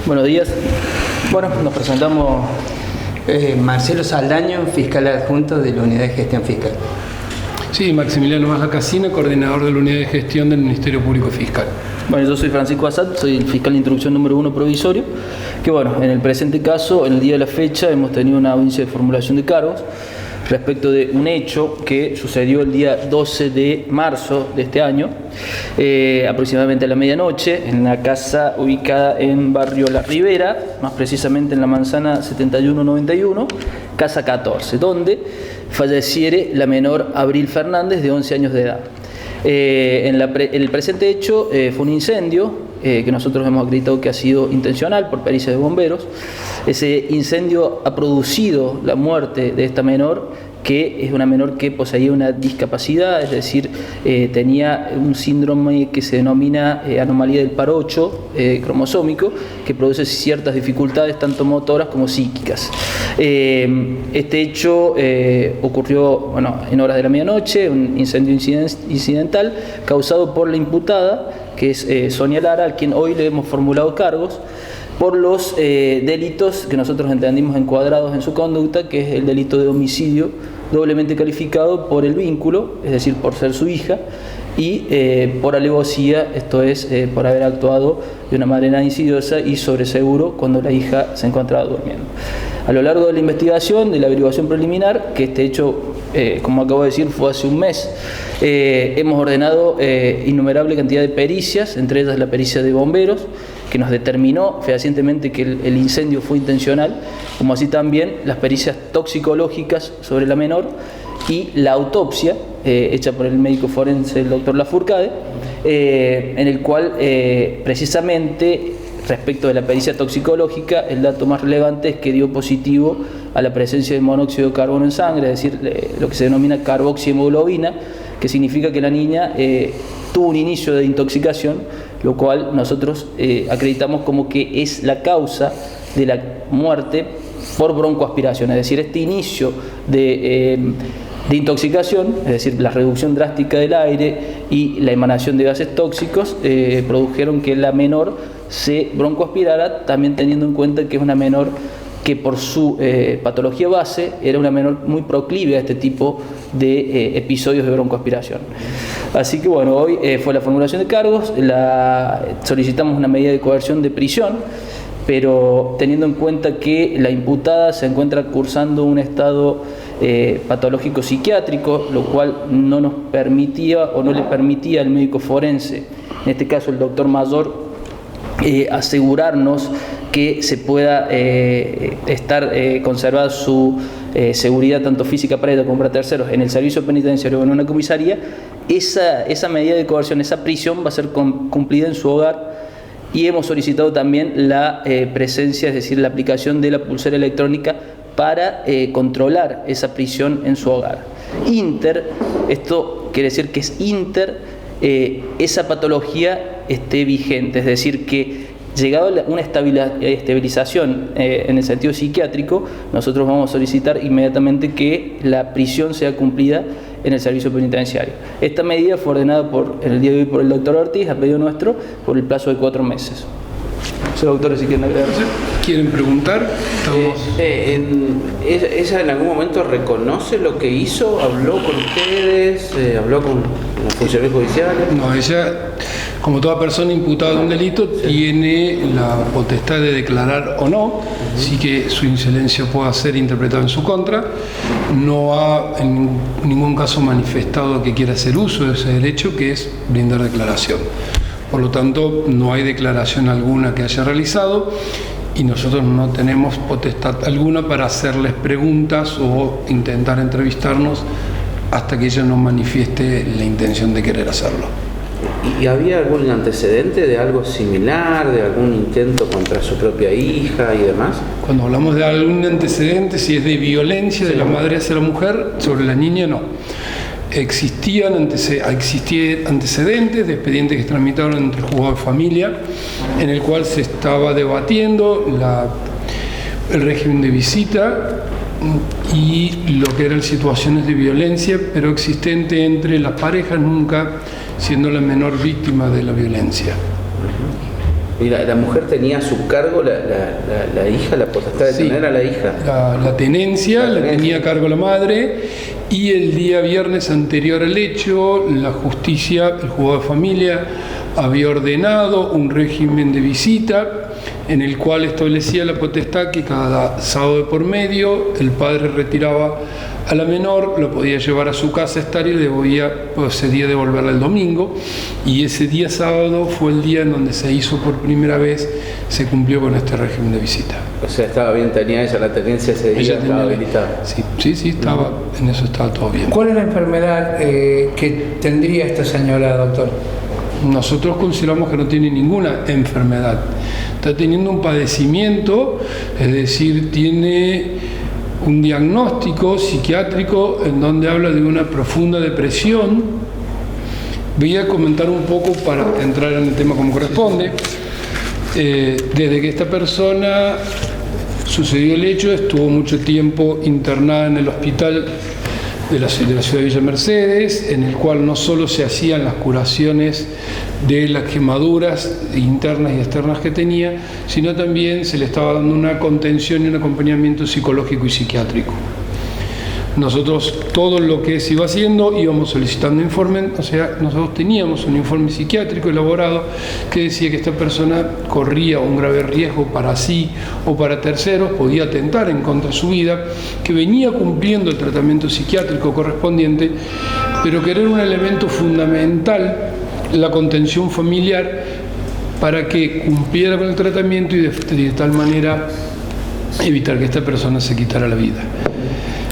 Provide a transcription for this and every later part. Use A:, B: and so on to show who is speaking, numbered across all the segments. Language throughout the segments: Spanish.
A: Buenos días. Bueno, nos presentamos Marcelo Saldaño, fiscal adjunto de la Unidad de Gestión Fiscal.
B: Sí, Maximiliano Mazzacasina, coordinador de la Unidad de Gestión del Ministerio Público Fiscal.
A: Bueno, yo soy Francisco Assad, soy el fiscal de instrucción número 1 provisorio, que bueno, en el presente caso, en el día de la fecha, hemos tenido una audiencia de formulación de cargos respecto de un hecho que sucedió el día 12 de marzo de este año, aproximadamente a la medianoche, en una casa ubicada en barrio La Ribera, más precisamente en la manzana 7191, casa 14, donde falleciere la menor Abril Fernández, de 11 años de edad. El presente hecho fue un incendio que nosotros hemos acreditado que ha sido intencional por pericia de bomberos. Ese incendio ha producido la muerte de esta menor, que es una menor que poseía una discapacidad, es decir, tenía un síndrome que se denomina anomalía del par 8 cromosómico, que produce ciertas dificultades tanto motoras como psíquicas. Este hecho ocurrió en horas de la medianoche, un incendio incidental causado por la imputada, que es Sonia Lara, a quien hoy le hemos formulado cargos por los delitos que nosotros entendimos encuadrados en su conducta, que es el delito de homicidio doblemente calificado por el vínculo, es decir, por ser su hija, y por alevosía, esto es, por haber actuado de una manera insidiosa y sobreseguro cuando la hija se encontraba durmiendo. A lo largo de la investigación, de la averiguación preliminar, que este hecho, como acabo de decir, fue hace un mes, hemos ordenado innumerable cantidad de pericias, entre ellas la pericia de bomberos, que nos determinó fehacientemente que el incendio fue intencional, como así también las pericias toxicológicas sobre la menor y la autopsia hecha por el médico forense, el doctor Lafourcade, en el cual precisamente respecto de la pericia toxicológica, el dato más relevante es que dio positivo a la presencia de monóxido de carbono en sangre, es decir, lo que se denomina carboxihemoglobina, que significa que la niña tuvo un inicio de intoxicación, lo cual nosotros acreditamos como que es la causa de la muerte por broncoaspiración, es decir, este inicio de intoxicación, es decir, la reducción drástica del aire y la emanación de gases tóxicos produjeron que la menor se broncoaspirara, también teniendo en cuenta que es una menor que por su patología base era una menor muy proclive a este tipo de episodios de broncoaspiración. Así que bueno, hoy fue la formulación de cargos, solicitamos una medida de coerción de prisión, pero teniendo en cuenta que la imputada se encuentra cursando un estado patológico psiquiátrico, lo cual no nos permitía o no le permitía al médico forense, en este caso el doctor Mayor, asegurarnos que se pueda estar conservada su seguridad tanto física para ella como para terceros en el servicio penitenciario o en una comisaría. Esa medida de coerción, esa prisión va a ser cumplida en su hogar, y hemos solicitado también la presencia, es decir, la aplicación de la pulsera electrónica para controlar esa prisión en su hogar. Esto quiere decir que es esa patología esté vigente, es decir, que llegado a una estabilización en el sentido psiquiátrico, nosotros vamos a solicitar inmediatamente que la prisión sea cumplida en el servicio penitenciario. Esta medida fue ordenada en el día de hoy por el doctor Ortiz, a pedido nuestro, por el plazo de 4 meses. Los doctores, si quieren agregar.
B: ¿Quieren preguntar?
C: ¿Ella en algún momento reconoce lo que hizo? ¿Habló con ustedes? ¿Habló con los funcionarios judiciales?
B: No, ella, como toda persona imputada de un delito, tiene la potestad de declarar o no, sí que su silencio pueda ser interpretado en su contra. No ha en ningún caso manifestado que quiera hacer uso de ese derecho, que es brindar declaración. Por lo tanto, no hay declaración alguna que haya realizado y nosotros no tenemos potestad alguna para hacerles preguntas o intentar entrevistarnos hasta que ella no manifieste la intención de querer hacerlo.
C: ¿Y había algún antecedente de algo similar, de algún intento contra su propia hija y demás?
B: Cuando hablamos de algún antecedente, si es de violencia de la madre hacia la mujer, sobre la niña no. Existían antecedentes de expedientes que se tramitaron entre el juzgado de familia, en el cual se estaba debatiendo el régimen de visita y lo que eran situaciones de violencia, pero existente entre las parejas, nunca siendo la menor víctima de la violencia.
C: ¿Y la mujer tenía a su cargo la hija, la potestad de tener a la hija?
B: La tenencia la tenía a cargo la madre, y el día viernes anterior al hecho, la justicia, el juzgado de familia, había ordenado un régimen de visita en el cual establecía la potestad que cada sábado de por medio el padre retiraba a la menor, lo podía llevar a su casa a estar y procedía a devolverla el domingo, y ese día sábado fue el día en donde se hizo por primera vez, se cumplió con este régimen de visita.
C: O sea, estaba bien, tenía ella la tenencia ese día, estaba habilitada.
B: Sí, estaba, en eso estaba todo bien.
D: ¿Cuál es la enfermedad que tendría esta señora, doctor?
B: Nosotros consideramos que no tiene ninguna enfermedad. Está teniendo un padecimiento, es decir, tiene un diagnóstico psiquiátrico en donde habla de una profunda depresión. Voy a comentar un poco para entrar en el tema como corresponde. Desde que esta persona sucedió el hecho, estuvo mucho tiempo internada en el hospital de la ciudad de Villa Mercedes, en el cual no solo se hacían las curaciones de las quemaduras internas y externas que tenía, sino también se le estaba dando una contención y un acompañamiento psicológico y psiquiátrico. Nosotros todo lo que se iba haciendo íbamos solicitando informes, o sea, nosotros teníamos un informe psiquiátrico elaborado que decía que esta persona corría un grave riesgo para sí o para terceros, podía atentar en contra de su vida, que venía cumpliendo el tratamiento psiquiátrico correspondiente, pero que era un elemento fundamental la contención familiar para que cumpliera con el tratamiento y de tal manera evitar que esta persona se quitara la vida.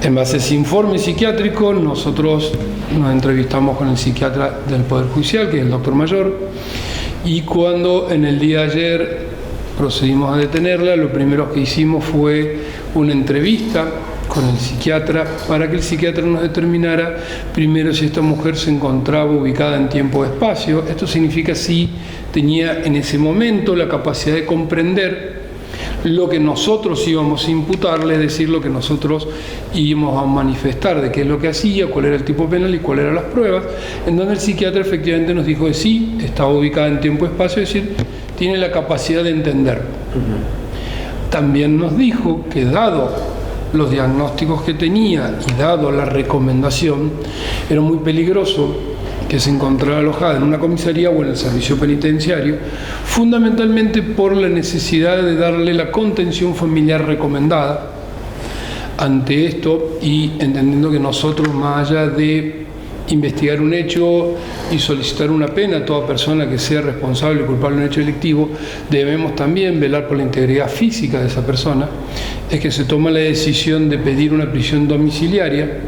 B: En base a ese informe psiquiátrico, nosotros nos entrevistamos con el psiquiatra del Poder Judicial, que es el doctor Mayor, y cuando en el día de ayer procedimos a detenerla, lo primero que hicimos fue una entrevista con el psiquiatra para que el psiquiatra nos determinara primero si esta mujer se encontraba ubicada en tiempo y espacio. Esto significa si tenía en ese momento la capacidad de comprender lo que nosotros íbamos a imputarle, es decir, lo que nosotros íbamos a manifestar de qué es lo que hacía, cuál era el tipo penal y cuáles eran las pruebas, en donde el psiquiatra efectivamente nos dijo que sí, estaba ubicada en tiempo y espacio, es decir, tiene la capacidad de entender. También nos dijo que dado los diagnósticos que tenía y dado la recomendación, era muy peligroso que se encontrara alojada en una comisaría o en el servicio penitenciario, fundamentalmente por la necesidad de darle la contención familiar recomendada. Ante esto, y entendiendo que nosotros, más allá de investigar un hecho y solicitar una pena a toda persona que sea responsable o culpable de un hecho delictivo, debemos también velar por la integridad física de esa persona, es que se toma la decisión de pedir una prisión domiciliaria.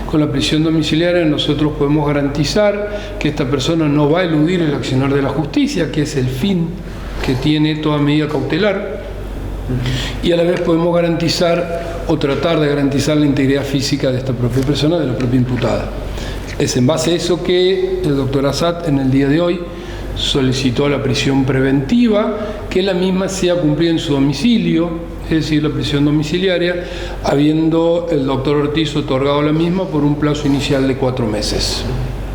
B: Con la prisión domiciliaria nosotros podemos garantizar que esta persona no va a eludir el accionar de la justicia, que es el fin que tiene toda medida cautelar, y a la vez podemos garantizar o tratar de garantizar la integridad física de esta propia persona, de la propia imputada. Es en base a eso que el doctor Assad en el día de hoy solicitó la prisión preventiva, que la misma sea cumplida en su domicilio, es decir, la prisión domiciliaria, habiendo el doctor Ortiz otorgado la misma por un plazo inicial de 4 meses.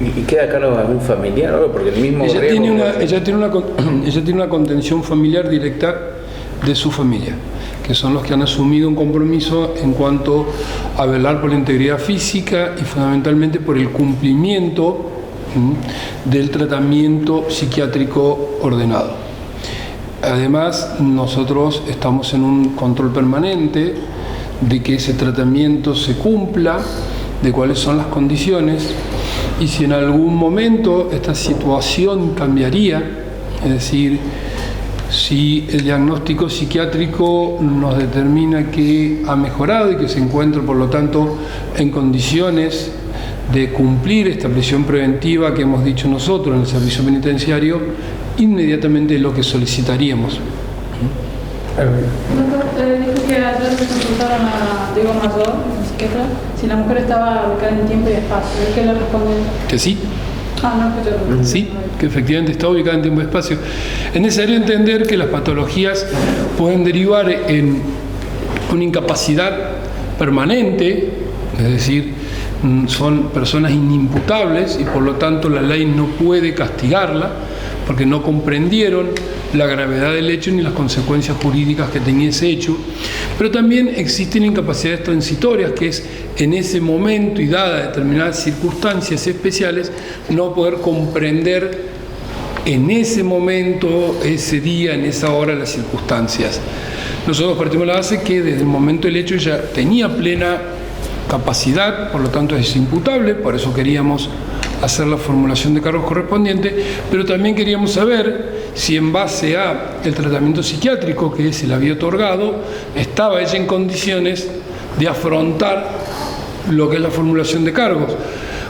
C: ¿Y queda a cargo de algún familiar o algo? Porque el mismo
B: ella tiene una contención familiar directa de su familia, que son los que han asumido un compromiso en cuanto a velar por la integridad física y fundamentalmente por el cumplimiento del tratamiento psiquiátrico ordenado. Además, nosotros estamos en un control permanente de que ese tratamiento se cumpla, de cuáles son las condiciones, y si en algún momento esta situación cambiaría, es decir, si el diagnóstico psiquiátrico nos determina que ha mejorado y que se encuentra, por lo tanto, en condiciones de cumplir esta prisión preventiva que hemos dicho nosotros en el servicio penitenciario, inmediatamente es lo que solicitaríamos.
E: Doctor, dijo que ayer le consultaron a Diego Mayor, el psiquiatra, si la mujer estaba ubicada en tiempo y espacio. ¿Qué le responde?
B: Que sí.
E: No escuché.
B: Sí, que efectivamente está ubicada en tiempo y espacio. Es necesario entender que las patologías pueden derivar en una incapacidad permanente, es decir, son personas inimputables y por lo tanto la ley no puede castigarla porque no comprendieron la gravedad del hecho ni las consecuencias jurídicas que tenía ese hecho. Pero también existen incapacidades transitorias, que es en ese momento y dadas determinadas circunstancias especiales, no poder comprender en ese momento, ese día, en esa hora, las circunstancias. Nosotros partimos de la base que desde el momento del hecho ella tenía plena capacidad, por lo tanto es imputable, por eso queríamos hacer la formulación de cargos correspondiente, pero también queríamos saber si en base a el tratamiento psiquiátrico que se le había otorgado, estaba ella en condiciones de afrontar lo que es la formulación de cargos.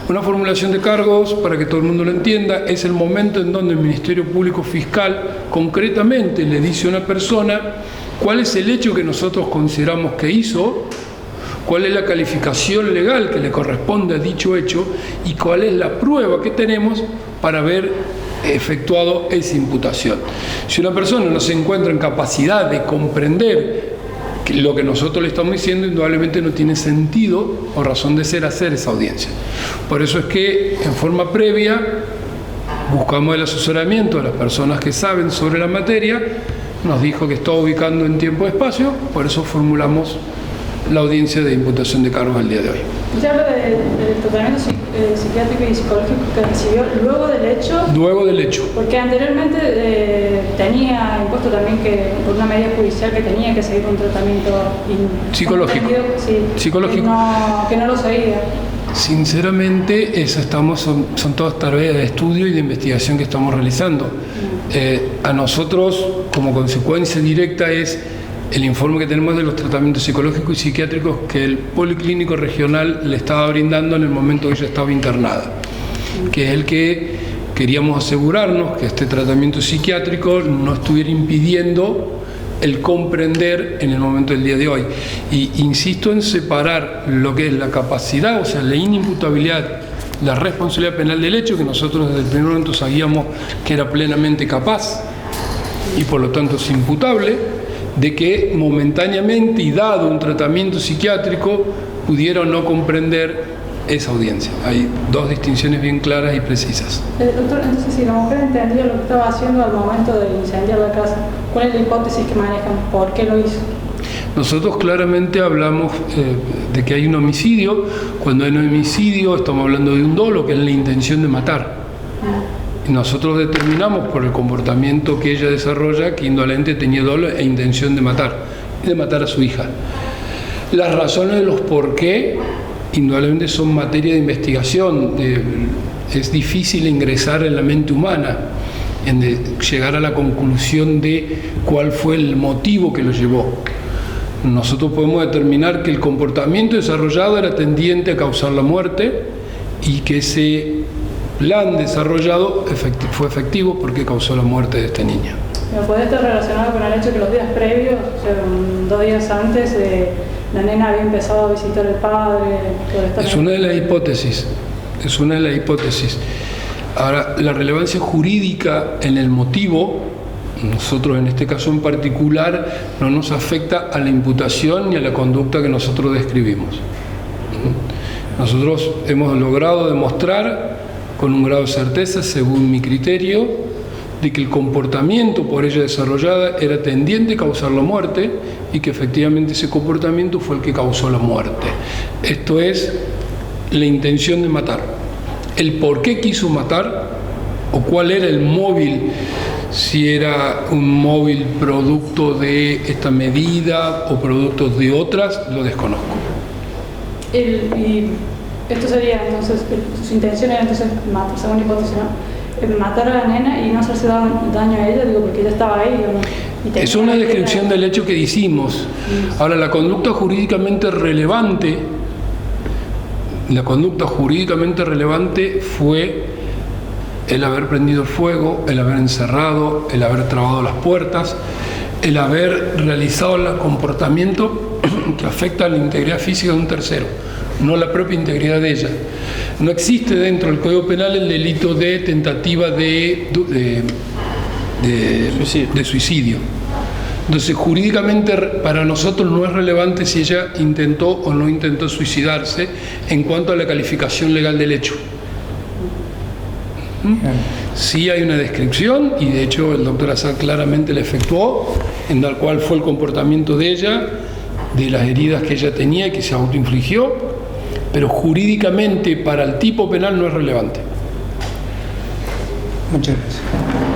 B: Una formulación de cargos, para que todo el mundo lo entienda, es el momento en donde el Ministerio Público Fiscal concretamente le dice a una persona cuál es el hecho que nosotros consideramos que hizo, cuál es la calificación legal que le corresponde a dicho hecho y cuál es la prueba que tenemos para haber efectuado esa imputación. Si una persona no se encuentra en capacidad de comprender lo que nosotros le estamos diciendo, indudablemente no tiene sentido o razón de ser hacer esa audiencia. Por eso es que en forma previa buscamos el asesoramiento de las personas que saben sobre la materia, nos dijo que está ubicando en tiempo y espacio, por eso formulamos la audiencia de imputación de cargos el día de hoy.
E: Usted habla del tratamiento psiquiátrico y psicológico que recibió luego del hecho.
B: Luego del hecho.
E: Porque anteriormente tenía impuesto también que por una medida judicial que tenía que seguir un tratamiento
B: psicológico.
E: Sí,
B: Psicológico.
E: Que no lo seguía.
B: Sinceramente, eso son todas tareas de estudio y de investigación que estamos realizando. A nosotros, como consecuencia directa, es el informe que tenemos de los tratamientos psicológicos y psiquiátricos que el Policlínico Regional le estaba brindando en el momento que ella estaba internada, que es el que queríamos asegurarnos que este tratamiento psiquiátrico no estuviera impidiendo el comprender en el momento del día de hoy. Y insisto en separar lo que es la capacidad, o sea, la inimputabilidad, la responsabilidad penal del hecho, que nosotros desde el primer momento sabíamos que era plenamente capaz y por lo tanto es imputable, de que momentáneamente y dado un tratamiento psiquiátrico pudiera o no comprender esa audiencia. Hay dos distinciones bien claras y precisas.
E: Doctor, entonces si la mujer entendía lo que estaba haciendo al momento de incendiar la casa, ¿cuál es la hipótesis que manejan? ¿Por qué lo hizo?
B: Nosotros claramente hablamos de que hay un homicidio. Cuando hay un homicidio estamos hablando de un dolo, que es la intención de matar. Nosotros determinamos por el comportamiento que ella desarrolla que indolente tenía dolo e intención de matar a su hija. Las razones de los por qué indudablemente son materia de investigación. Es difícil ingresar en la mente humana, llegar a la conclusión de cuál fue el motivo que lo llevó. Nosotros podemos determinar que el comportamiento desarrollado era tendiente a causar la muerte y que ese plan desarrollado fue efectivo porque causó la muerte de esta niña.
E: ¿Me puede estar relacionado con el hecho que los días previos, o sea, 2 días antes, la nena había empezado a visitar al padre?
B: Es una de las hipótesis. Ahora, la relevancia jurídica en el motivo, nosotros en este caso en particular, no nos afecta a la imputación ni a la conducta que nosotros describimos. Nosotros hemos logrado demostrar con un grado de certeza, según mi criterio, de que el comportamiento por ella desarrollada era tendiente a causar la muerte y que efectivamente ese comportamiento fue el que causó la muerte. Esto es la intención de matar. El por qué quiso matar o cuál era el móvil, si era un móvil producto de esta medida o producto de otras, lo desconozco.
E: Y esto sería, entonces, su intención era entonces, según hipótesis, ¿no? Matar a la nena y no hacerse daño a ella, digo, porque ella estaba ahí, ¿o no?
B: Es una descripción del hecho que hicimos. Ahora, la conducta jurídicamente relevante fue el haber prendido el fuego, el haber encerrado, el haber trabado las puertas, el haber realizado el comportamiento que afecta a la integridad física de un tercero, no la propia integridad de ella. No existe dentro del Código Penal el delito de tentativa de suicidio. Entonces, jurídicamente para nosotros no es relevante si ella intentó o no intentó suicidarse en cuanto a la calificación legal del hecho. Sí hay una descripción, y de hecho el doctor Assad claramente la efectuó, en la cual fue el comportamiento de ella, de las heridas que ella tenía y que se autoinfligió, pero jurídicamente para el tipo penal no es relevante.
D: Muchas gracias.